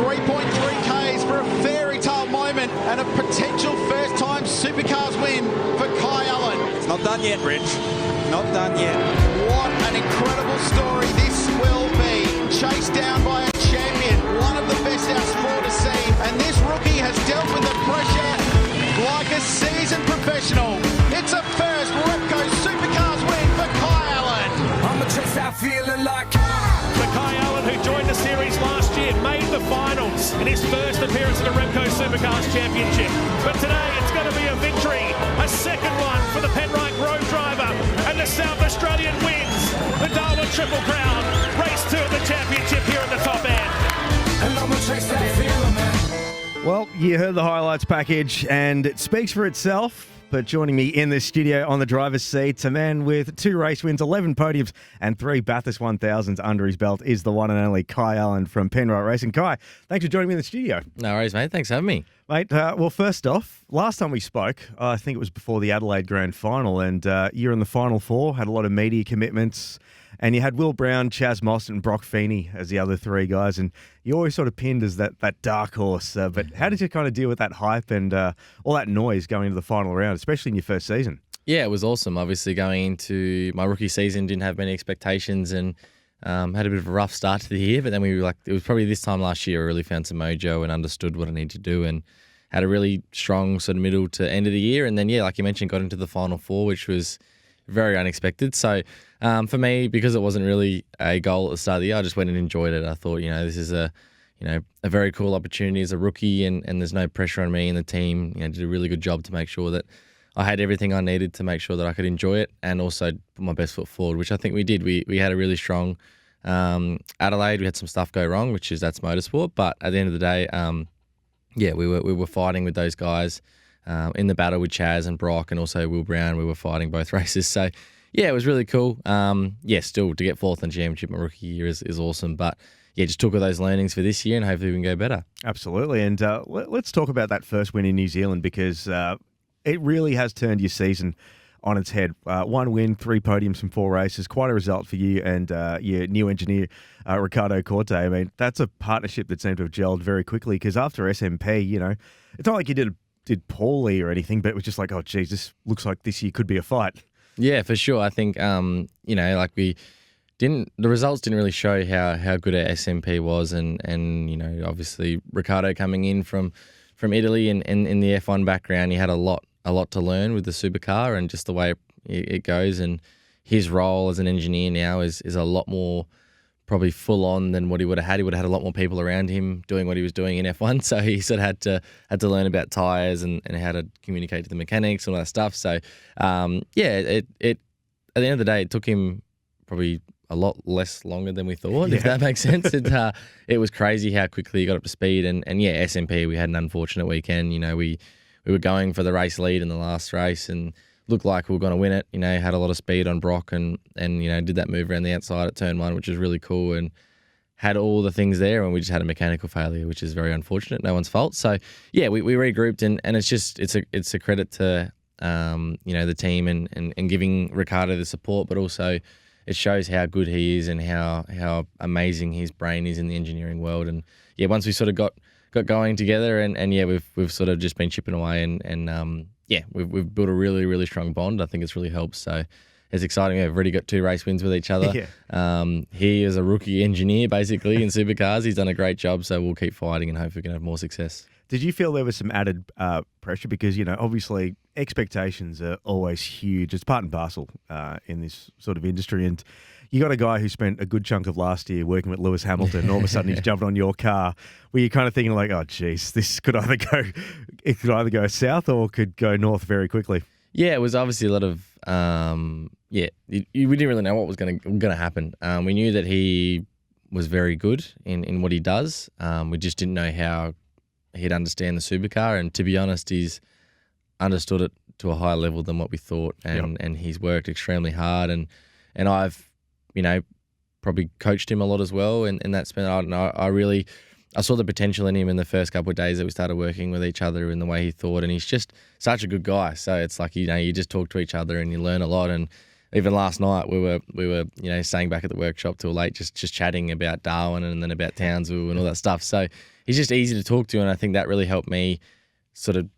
3.3 Ks for a fairy tale moment and a potential first-time Supercars win for Kai Allen. It's not done yet, Rich. Not done yet. What an incredible story this will be. Chased down by a champion, one of the best our sport has seen. And this rookie has dealt with the pressure like a seasoned professional. It's a first Repco Supercars win for Kai Allen. I'ma chase that feeling like For Kai Allen, who joined the series last year, made the finals in his first appearance at a Repco Supercars Championship. But today it's going to be a victory, a second one for the Penrite Road driver, and the South Australian wins the Darwin Triple Crown, race 2 of the championship here in the top end. and I'ma chase that feeling, man. Well, you heard the highlights package, and it speaks for itself. But joining me in the studio on the driver's seat, a man with 2 race wins, 11 podiums, and 3 Bathurst 1000s under his belt is the one and only Kai Allen from Penrite Racing. Kai, thanks for joining me in the studio. No worries, mate. Thanks for having me. Mate, well, first off, last time we spoke, I think it was before the Adelaide Grand Final, and you're in the Final Four, had a lot of media commitments, and you had Will Brown, Chaz Moss, and Brock Feeney as the other 3 guys, and you always sort of pinned as that dark horse. But how did you kind of deal with that hype and all that noise going into the final round, especially in your first season? Yeah, it was awesome. Obviously, going into my rookie season, didn't have many expectations and had a bit of a rough start to the year. But then it was probably this time last year I really found some mojo and understood what I needed to do and had a really strong sort of middle to end of the year. And then, yeah, like you mentioned, got into the Final Four, which was very unexpected. So for me, because it wasn't really a goal at the start of the year, I just went and enjoyed it. I thought, this is a very cool opportunity as a rookie, and there's no pressure on me and the team. Did a really good job to make sure that I had everything I needed to make sure that I could enjoy it and also put my best foot forward, which I think we did. We had a really strong Adelaide. We had some stuff go wrong, that's motorsport. But at the end of the day, we were fighting with those guys in the battle with Chaz and Brock and also Will Brown. We were fighting both races. So, yeah, it was really cool. Still to get 4th in championship my rookie year is awesome. But, yeah, just took all those learnings for this year and hopefully we can go better. Absolutely. And let's talk about that first win in New Zealand because it really has turned your season on its head. 1 win, 3 podiums from 4 races. Quite a result for you and your new engineer, Ricardo Corte. I mean, that's a partnership that seemed to have gelled very quickly because after SMP, it's not like you did poorly or anything, but it was just like, oh, geez, this looks like this year could be a fight. Yeah, for sure. I think, the results didn't really show how good our SMP was and obviously Ricardo coming in from Italy and in the F1 background, he had a lot to learn with the supercar and just the way it goes, and his role as an engineer now is a lot more probably full on than what he would have had. He would have had a lot more people around him doing what he was doing in F1, so he sort of had to learn about tyres and how to communicate to the mechanics and all that stuff. So it at the end of the day, it took him probably a lot less longer than we thought, if that makes sense. It was crazy how quickly he got up to speed. And SMP, we had an unfortunate weekend. We were going for the race lead in the last race and looked like we were going to win it. Had a lot of speed on Brock and did that move around the outside at turn 1, which was really cool, and had all the things there, and we just had a mechanical failure, which is very unfortunate. No one's fault. So, yeah, we regrouped, and it's a credit to the team and giving Ricardo the support, but also it shows how good he is and how amazing his brain is in the engineering world. And yeah, once we sort of got going together and we've sort of just been chipping away and we've built a really, really strong bond. I think it's really helped. So it's exciting. We've already got 2 race wins with each other. Yeah. He is a rookie engineer basically in supercars. He's done a great job. So we'll keep fighting and hopefully we can have more success. Did you feel there was some added pressure? Because, obviously expectations are always huge. It's part and parcel in this sort of industry. And you got a guy who spent a good chunk of last year working with Lewis Hamilton, and all of a sudden he's jumping on your car. Were you kind of tithinking like, oh, geez, this could either go south or could go north very quickly? Yeah, it was obviously a lot of, we didn't really know what was going to happen. We knew that he was very good in what he does. We just didn't know how he'd understand the supercar, and to be honest, he's understood it to a higher level than what we thought, and he's worked extremely hard, and I've probably coached him a lot as well, and that's been, I saw the potential in him in the first couple of days that we started working with each other in the way he thought, and he's just such a good guy. So it's like, you just talk to each other and you learn a lot, and even last night we were staying back at the workshop till late, just chatting about Darwin and then about Townsville and all that stuff. So he's just easy to talk to, and I think that really helped me sort of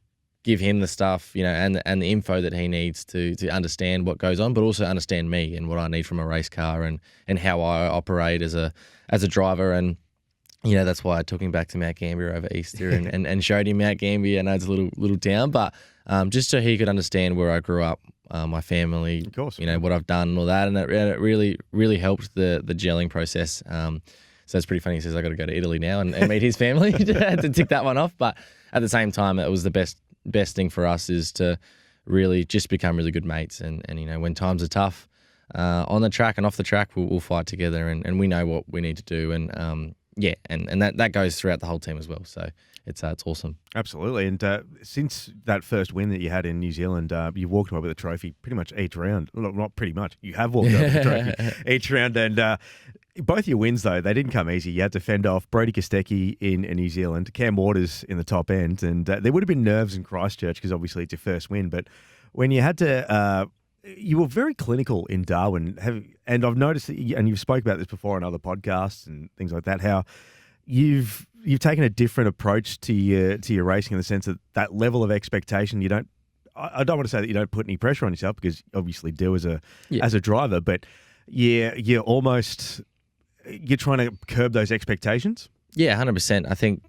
give him the stuff, and the info that he needs to understand what goes on, but also understand me and what I need from a race car and how I operate as a driver. And that's why I took him back to Mount Gambier over Easter and showed him Mount Gambier. I know it's a little town, but just so he could understand where I grew up, my family, of course, what I've done and all that, and it really helped the gelling process. So it's pretty funny. He says I got to go to Italy now and meet his family to tick that one off. But at the same time, it was the best thing for us is to really just become really good mates. And when times are tough on the track and off the track, we'll fight together and we know what we need to do. And and that goes throughout the whole team as well. So it's awesome. Absolutely. And since that first win that you had in New Zealand, you've walked away with a trophy pretty much each round. Not pretty much. You have walked away with a trophy each round. And both your wins, though, they didn't come easy. You had to fend off Brodie Kostecki in New Zealand, Cam Waters in the top end, and there would have been nerves in Christchurch because obviously it's your first win. But when you had to, you were very clinical in Darwin, and I've noticed that, and you've spoke about this before on other podcasts and things like that, how you've taken a different approach to your racing in the sense that level of expectation. I don't want to say that you don't put any pressure on yourself because you obviously do as a driver, but you're trying to curb those expectations? Yeah, 100%. I think,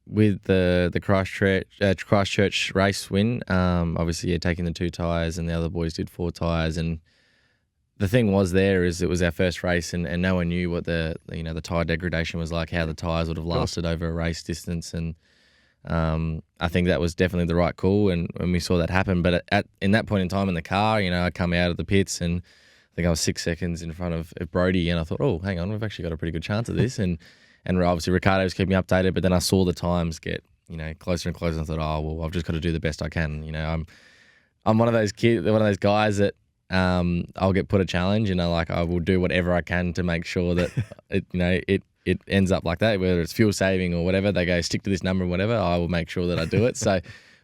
with the Christchurch race win, obviously, taking the 2 tyres and the other boys did 4 tyres. And the thing was it was our first race and no one knew what the tyre degradation was like, how the tyres would have lasted over a race distance. And I think that was definitely the right call. And when we saw that happen, but in that point in time in the car, I come out of the pits and I think I was 6 seconds in front of Brodie, and I thought, oh, hang on, we've actually got a pretty good chance of this. And obviously Ricardo was keeping me updated, but then I saw the times get closer and closer, and I thought, oh well, I've just got to do the best I can. I'm one of those guys that I'll get put a challenge, and I will do whatever I can to make sure that it ends up like that, whether it's fuel saving or whatever. They go stick to this number or whatever, I will make sure that I do it. So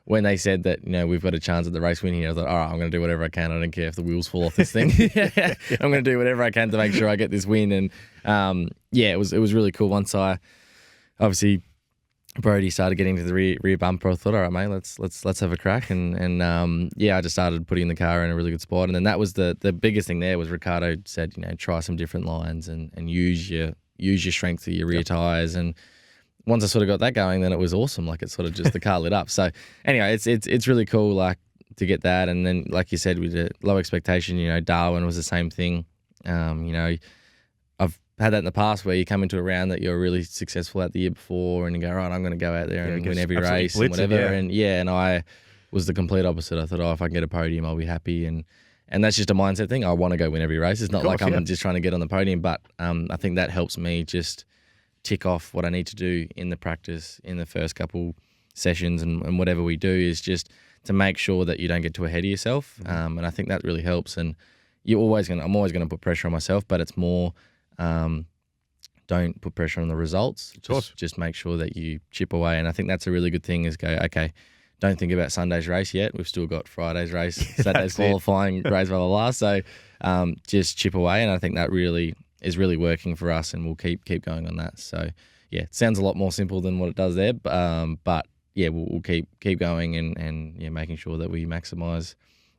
when they said that, we've got a chance at the race win here, I thought, all right, I'm going to do whatever I can. I don't care if the wheels fall off this thing. I'm going to do whatever I can to make sure I get this win. And it was really cool. Once Brodie started getting to the rear bumper, I thought, all right, mate, let's have a crack. And I just started putting the car in a really good spot. And then that was the biggest thing there was Ricardo said, try some different lines and use your strength of your rear tyres. And once I sort of got that going, then it was awesome. Like, it's sort of just the car lit up. So anyway, it's really cool, like, to get that. And then, like you said, with the low expectation, Darwin was the same thing. I've had that in the past where you come into a round that you're really successful at the year before and you go, right, I'm going to go out there and win every race and whatever. And I was the complete opposite. I thought, if I can get a podium, I'll be happy. And that's just a mindset thing. I want to go win every race. It's not like I'm just trying to get on the podium, but I think that helps me just tick off what I need to do in the practice in the first couple sessions and whatever we do is just to make sure that you don't get too ahead of yourself. And I think that really helps. And I'm always going to put pressure on myself, but it's more don't put pressure on the results. Just make sure that you chip away. And I think that's a really good thing is go, okay, don't think about Sunday's race yet. We've still got Friday's race, Saturday's qualifying, race, blah, blah, blah. So just chip away. And I think that really is really working for us, and we'll keep going on that. So it sounds a lot more simple than what it does there, but we'll keep going and making sure that we maximise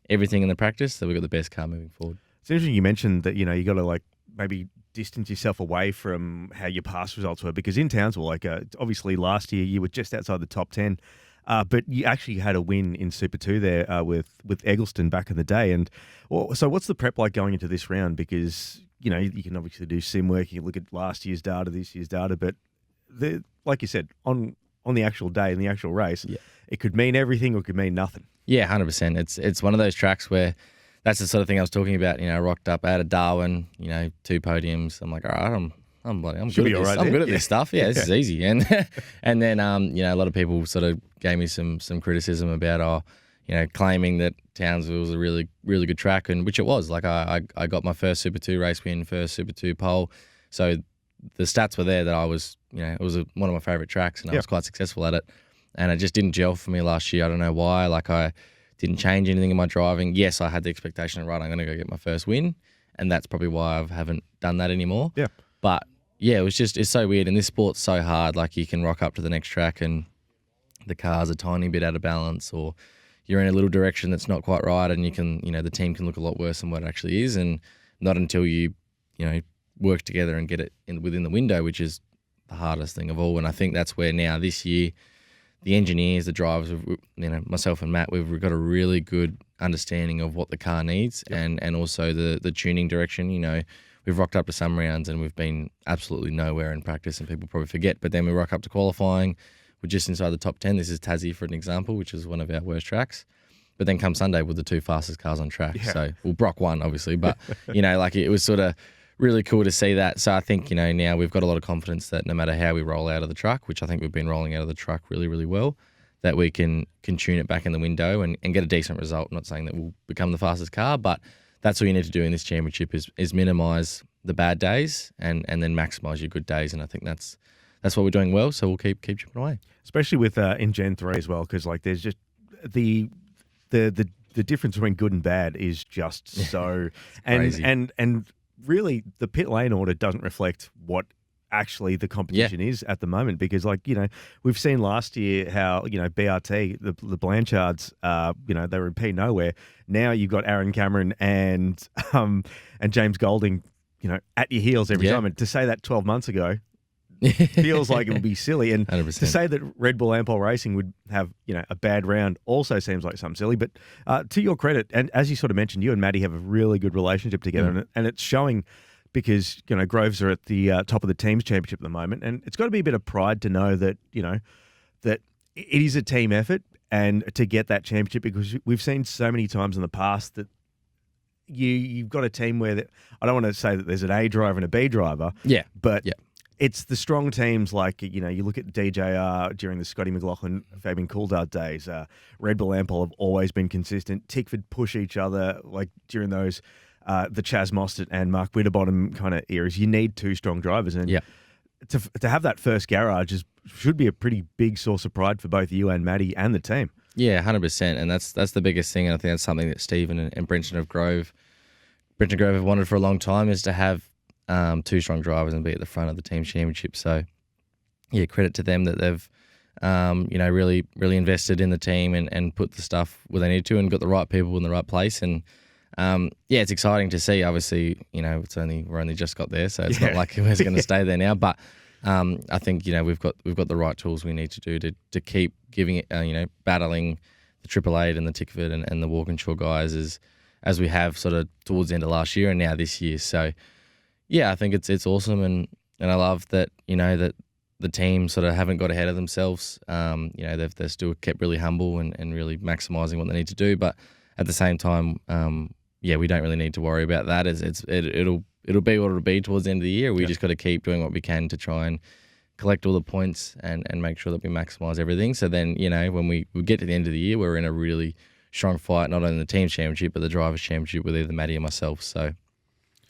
everything in the practice so we've got the best car moving forward. It's interesting you mentioned that you got to maybe distance yourself away from how your past results were, because in Townsville, obviously last year you were just outside the top 10. But you actually had a win in Super 2 there with Eggleston back in the day. And so what's the prep like going into this round? Because, you can obviously do sim work, you can look at last year's data, this year's data, but like you said, on the actual day, in the actual race, it could mean everything or it could mean nothing. Yeah, 100%. It's one of those tracks where that's the sort of thing I was talking about. I rocked up out of Darwin, 2 podiums. I'm like, all right, I'm good at this. I'm good at this stuff. Yeah, this is easy. And then a lot of people sort of gave me some criticism about claiming that Townsville was a really, really good track, and which it was. Like I got my first Super 2 race win, first Super 2 pole. So the stats were there that I was, it was one of my favourite tracks, and I was quite successful at it. And it just didn't gel for me last year. I don't know why. Like I Didn't change anything in my driving. Yes, I had the expectation, right, I'm going to go get my first win, and that's probably why I haven't done that anymore. Yeah. But yeah, it's so weird, and this sport's so hard. Like, you can rock up to the next track and the car's a tiny bit out of balance, or you're in a little direction that's not quite right, and the team can look a lot worse than what it actually is, and not until you work together and get it within the window, which is the hardest thing of all. And I think that's where now this year, the engineers, the drivers, myself and Matt, we've got a really good understanding of what the car needs, and also the tuning direction. We've rocked up to some rounds and we've been absolutely nowhere in practice, and people probably forget. But then we rock up to qualifying, we're just inside the top 10. This is Tassie, for an example, which is one of our worst tracks. But then come Sunday, we're the 2 fastest cars on track. Yeah. So, Brock won, obviously, but, it was sort of really cool to see that. So I think, now we've got a lot of confidence that no matter how we roll out of the truck, which I think we've been rolling out of the truck really, really well, that we can tune it back in the window and get a decent result. I'm not saying that we'll become the fastest car, but that's all you need to do in this championship is minimise the bad days and then maximise your good days. And I think that's what we're doing well. So we'll keep chipping away. Especially with in Gen 3 as well, because there's just the difference between good and bad is just so crazy. and really the pit lane order doesn't reflect what actually the competition is at the moment, because we've seen last year how BRT, the Blanchards, they were in P nowhere. Now you've got Aaron Cameron and James Golding at your heels every time, and to say that 12 months ago feels like it would be silly, and 100%. To say that Red Bull Ampol Racing would have a bad round also seems like something silly. But to your credit, and as you sort of mentioned, you and Maddie have a really good relationship together, and it's showing, because Groves are at the top of the teams championship at the moment, and it's got to be a bit of pride to know that that it is a team effort and to get that championship, because we've seen so many times in the past that you've got a team where I don't want to say that there's an A driver and a B driver, but it's the strong teams like, you look at DJR during the Scotty McLaughlin, Fabian Coulthard days. Red Bull Ampol have always been consistent. Tickford push each other like during those the Chaz Mostert and Mark Winterbottom kind of eras. You need 2 strong drivers, and to have that first garage should be a pretty big source of pride for both you and Maddie and the team. Yeah, 100%, and that's the biggest thing, and I think that's something that Stephen and Brenton Grove have wanted for a long time, is to have 2 strong drivers and be at the front of the team championship. So, yeah, credit to them that they've, really, really invested in the team and put the stuff where they need to, and got the right people in the right place. And it's exciting to see. Obviously, we're only just got there, so it's not like we're going to stay there now. But I think we've got the right tools we need to do to keep giving it, battling the Triple Eight and the Tickford and the Walkinshaw guys as we have sort of towards the end of last year and now this year. So. Yeah, I think it's awesome, and I love that that the team sort of haven't got ahead of themselves. They've still kept really humble and really maximising what they need to do, but at the same time, we don't really need to worry about that. It'll be what it'll be towards the end of the year. We just got to keep doing what we can to try and collect all the points and make sure that we maximise everything. So then when we get to the end of the year, we're in a really strong fight, not only in the team championship but the drivers' championship with either Maddie or myself. So.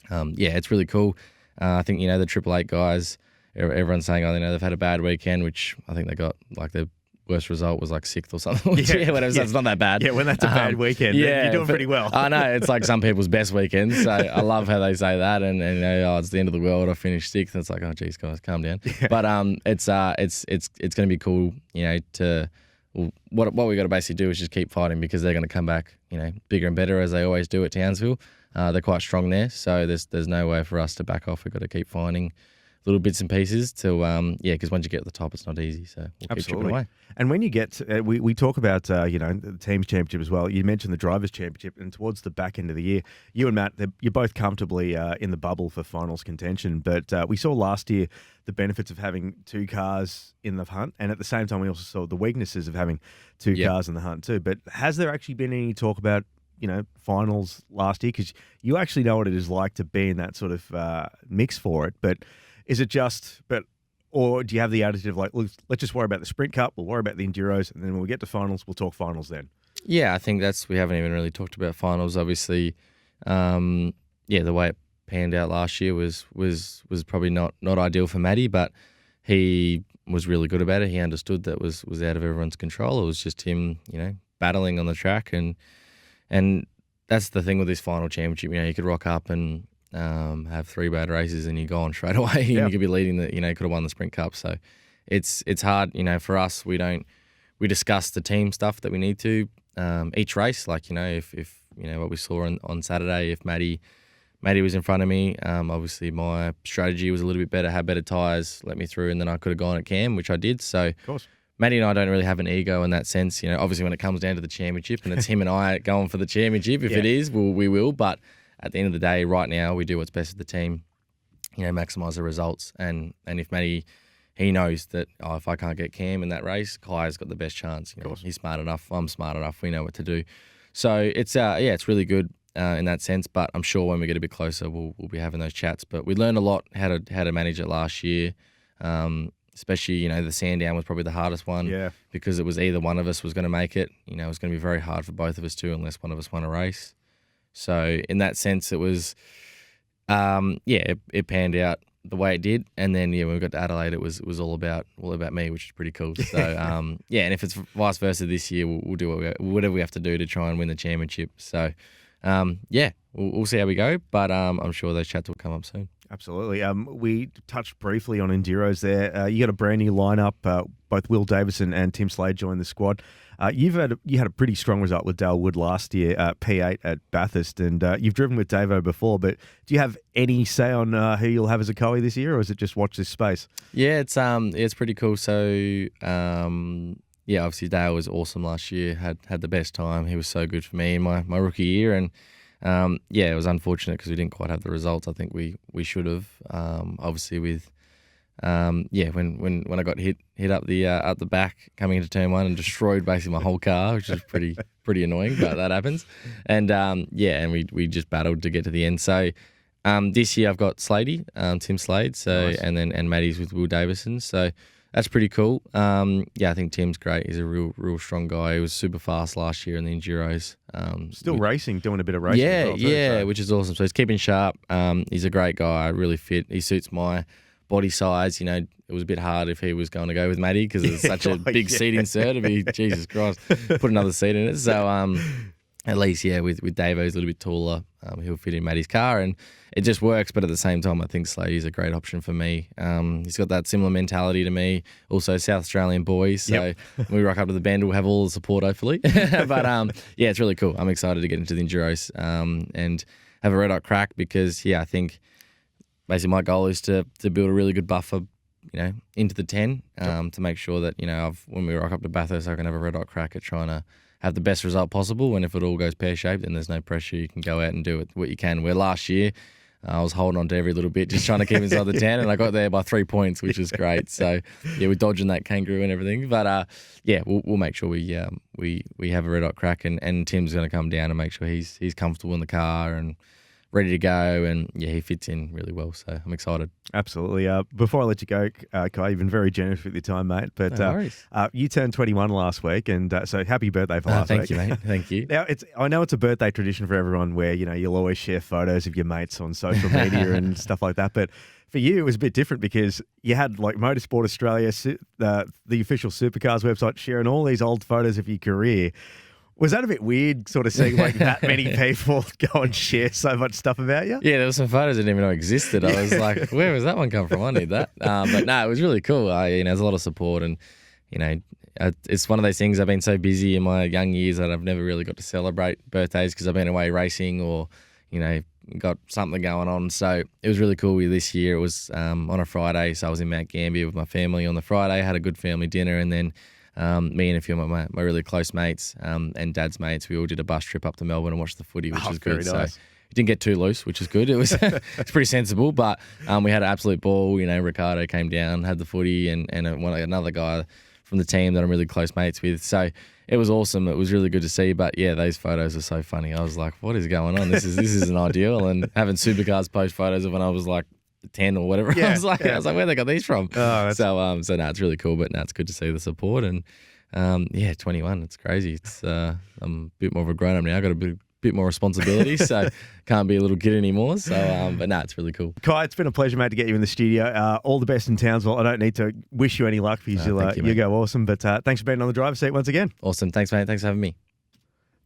It's really cool. I think, the Triple Eight guys, everyone's saying, they've had a bad weekend, which I think they got, their worst result was 6th or something. Whatever. So it's not that bad. Yeah, when that's a bad weekend, you're doing pretty well. I know, it's like some people's best weekends. So I love how they say that, and it's the end of the world, I finished 6th. It's like, oh, geez, guys, calm down. Yeah. But it's going to be cool, what we got to basically do is just keep fighting, because they're going to come back, bigger and better, as they always do at Townsville. They're quite strong there, so there's no way for us to back off. We've got to keep finding little bits and pieces to, because once you get to the top, it's not easy. So we'll keep chipping away. And when you get, we talk about, the team's championship as well. You mentioned the drivers' championship, and towards the back end of the year, you and Matt, you're both comfortably in the bubble for finals contention. But we saw last year the benefits of having 2 cars in the hunt, and at the same time, we also saw the weaknesses of having 2 cars in the hunt too. But has there actually been any talk about finals last year? Because you actually know what it is like to be in that sort of mix for it. But is it or do you have the attitude of let's just worry about the Sprint Cup, we'll worry about the Enduros, and then when we get to finals, we'll talk finals then? Yeah, I think we haven't even really talked about finals. Obviously, the way it panned out last year was probably not ideal for Matty, but he was really good about it. He understood that was out of everyone's control. It was just him, battling on the track, and that's the thing with this final championship. You could rock up and have 3 bad races and you're gone straight away, and you could be leading the, could have won the Sprint Cup. So it's hard, for us. We discuss the team stuff that we need to each race. Like, if what we saw on Saturday, if Maddie was in front of me, obviously my strategy was a little bit better, had better tyres, let me through, and then I could have gone at Cam, which I did. So of course, Maddie and I don't really have an ego in that sense. Obviously when it comes down to the championship and it's him and I going for the championship, if it is, we will. But at the end of the day, right now, we do what's best for the team, maximise the results. And if Maddie, he knows that, if I can't get Cam in that race, Kai's got the best chance. He's smart enough, I'm smart enough, we know what to do. So it's it's really good in that sense. But I'm sure when we get a bit closer, we'll be having those chats. But we learned a lot how to manage it last year. Especially, the Sandown was probably the hardest one because it was either one of us was going to make it. It was going to be very hard for both of us too, unless one of us won a race. So in that sense, it was, it panned out the way it did. And then, when we got to Adelaide, it was all about me, which is pretty cool. So, and if it's vice versa this year, we'll do whatever we have to do to try and win the championship. So, we'll see how we go. But I'm sure those chats will come up soon. Absolutely. We touched briefly on enduros there. You got a brand new lineup. Both Will Davison and Tim Slade joined the squad. You had a pretty strong result with Dale Wood last year, P8 at Bathurst, and you've driven with Davo before. But do you have any say on who you'll have as a coe this year, or is it just watch this space? Yeah, it's pretty cool. So obviously Dale was awesome last year. Had the best time. He was so good for me in my rookie year, and it was unfortunate because we didn't quite have the results I think we should have. Obviously with when I got hit up the back coming into turn 1 and destroyed basically my whole car, which is pretty annoying, but that happens. And and we just battled to get to the end. So this year I've got Slady, Tim Slade, so nice. and Maddie's with Will Davison. So that's pretty cool. I think Tim's great. He's a real strong guy. He was super fast last year in the Enduros. Still racing, doing a bit of racing. Yeah, which is awesome. So he's keeping sharp. He's a great guy, really fit. He suits my body size. It was a bit hard if he was going to go with Maddie because it's such a big seat insert. Jesus Christ, put another seat in it. So at least, with Davo, he's a little bit taller. He'll fit in Maddie's car, and it just works. But at the same time, I think Slady's a great option for me. He's got that similar mentality to me. Also, South Australian boys. So when we rock up to the bend, we'll have all the support, hopefully. But it's really cool. I'm excited to get into the Enduros and have a red hot crack because, I think basically my goal is to build a really good buffer, into the 10 to make sure that, when we rock up to Bathurst, I can have a red hot crack at trying to have the best result possible. And if it all goes pear-shaped, then there's no pressure. You can go out and do what you can. Where last year, I was holding on to every little bit, just trying to keep inside the 10, and I got there by 3 points, which is great. So, we're dodging that kangaroo and everything. But, we'll make sure we have a red hot crack, and Tim's going to come down and make sure he's comfortable in the car and ready to go, and he fits in really well, so I'm excited. Absolutely. Before I let you go, Kai, you've been very generous with your time, mate. But no worries. You turned 21 last week, and so happy birthday for last week. Thank you, mate. Thank you. Now, I know it's a birthday tradition for everyone where you'll always share photos of your mates on social media and stuff like that. But for you, it was a bit different because you had like Motorsport Australia, the official Supercars website, sharing all these old photos of your career. Was that a bit weird, sort of seeing like that many people go and share so much stuff about you? Yeah, there were some photos I didn't even know existed. I was like, where was that one come from? I need that. But no, it was really cool. There's a lot of support, and it's one of those things. I've been so busy in my young years that I've never really got to celebrate birthdays because I've been away racing or got something going on. So it was really cool this year. It was on a Friday, so I was in Mount Gambier with my family on the Friday. Had a good family dinner, and then me and a few of my really close mates and Dad's mates, we all did a bus trip up to Melbourne and watched the footy, which was good. Nice. So it didn't get too loose, which is good. It was it's pretty sensible, but we had an absolute ball. Ricardo came down, had the footy, and another guy from the team that I'm really close mates with. So it was awesome. It was really good to see. But those photos are so funny. I was like, what is going on? This isn't ideal. And having Supercars post photos of when I was like 10 or whatever. I was like, where they got these from? So no, it's really cool. But no, it's good to see the support. And 21, it's crazy. It's I'm a bit more of a grown up now. I got a bit more responsibility, so can't be a little kid anymore. So, but no, it's really cool. Kai, it's been a pleasure, mate, to get you in the studio. All the best in Townsville. I don't need to wish you any luck because you go awesome. But thanks for being on the driver's seat once again. Awesome. Thanks, mate. Thanks for having me.